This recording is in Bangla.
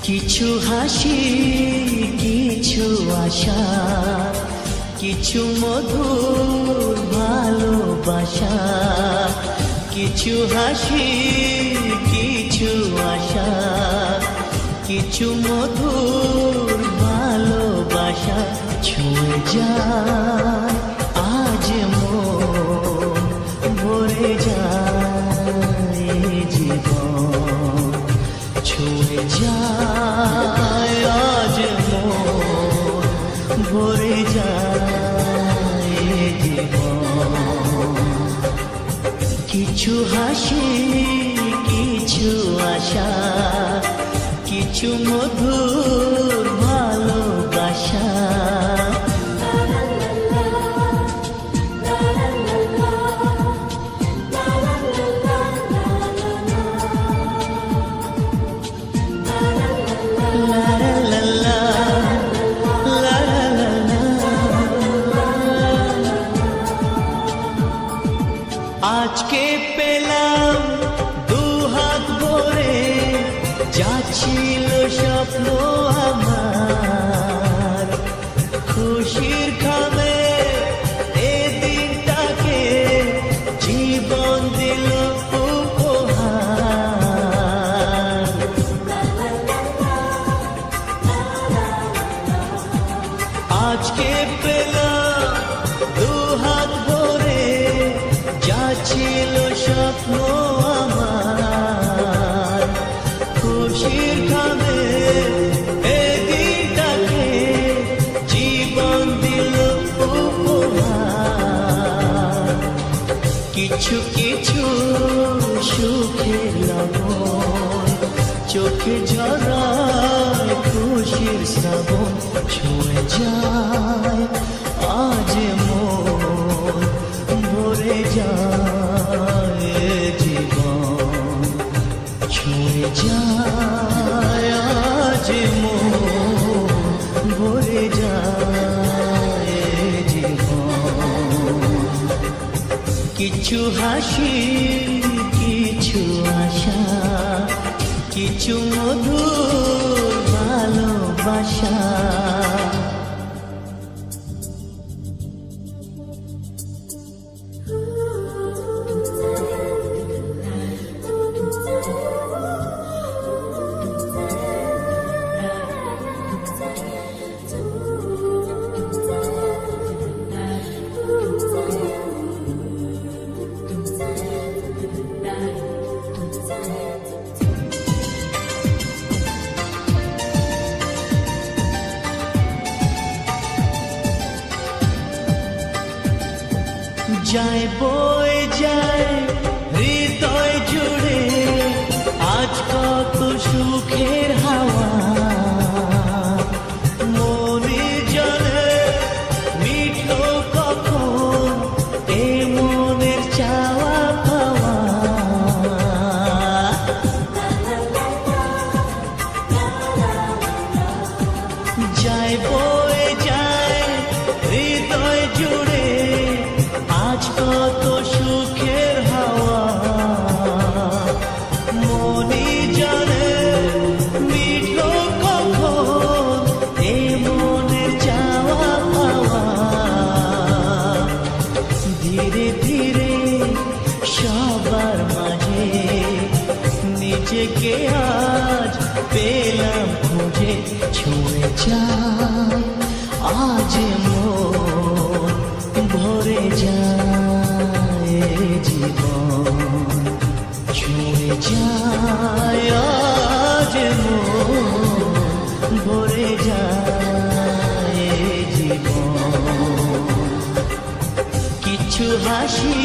কিছু হাসি, কিছু আশা, কিছু মধুর ভালোবাসা। কিছু হাসি, কিছু আশা, কিছু মধুর ভালোবাসা। ছুঁয়ে যায় আজ মন, ভরে যায় জীবন। ছুঁয়ে যায় আজ মন, ভরে যায় জীবন। কিছু হাসি, কিছু আশা, কিছু মধুর ভালোবাসা। আজকে পেলাম দুহাত ভরে, যাচ্ছিল স্বপ্ন আমার। খুশির খামে এ দিনটাকে জীবন দিল উপহার। আজকে পেলাম দুহাত ভরে, যাচ্ছিল স্বপ্ন আমার। খুশির খামে এ দিনটাকে জীবন দিল উপহার। কিছু কিছু সুখের লবণ, চোখে ঝরায় খুশির শ্রাবণ। ছুঁয়ে যায় আজ মন, ভরে যায় জীবন। ছুঁয়ে যায় আজ মন, ভরে যায় জীবন। কিছু হাসি, কিছু আশা, কিছু মধুর ভালোবাসা। যায় বয়ে যায় হৃদয় জুড়ে আজ কত সুখের হাওয়া। মনে জলে মিঠো কখন এ মনের চাওয়া পাওয়া। যায় বয়ে যায় হৃদয় জুড়ে আজ কত সুখের হাওয়া। মনে জানে মিঠো কখন এ মনের চাওয়া পাওয়া। ধীরে ধীরে সবার মাঝে নিজেকে আজ পেলাম খুঁজে। ছুঁয়ে যায় আজ মন, ভরে যায় জীবন। ছুঁয়ে যায় আজ মন, ভরে যায় জীবন। কিছু হাসি,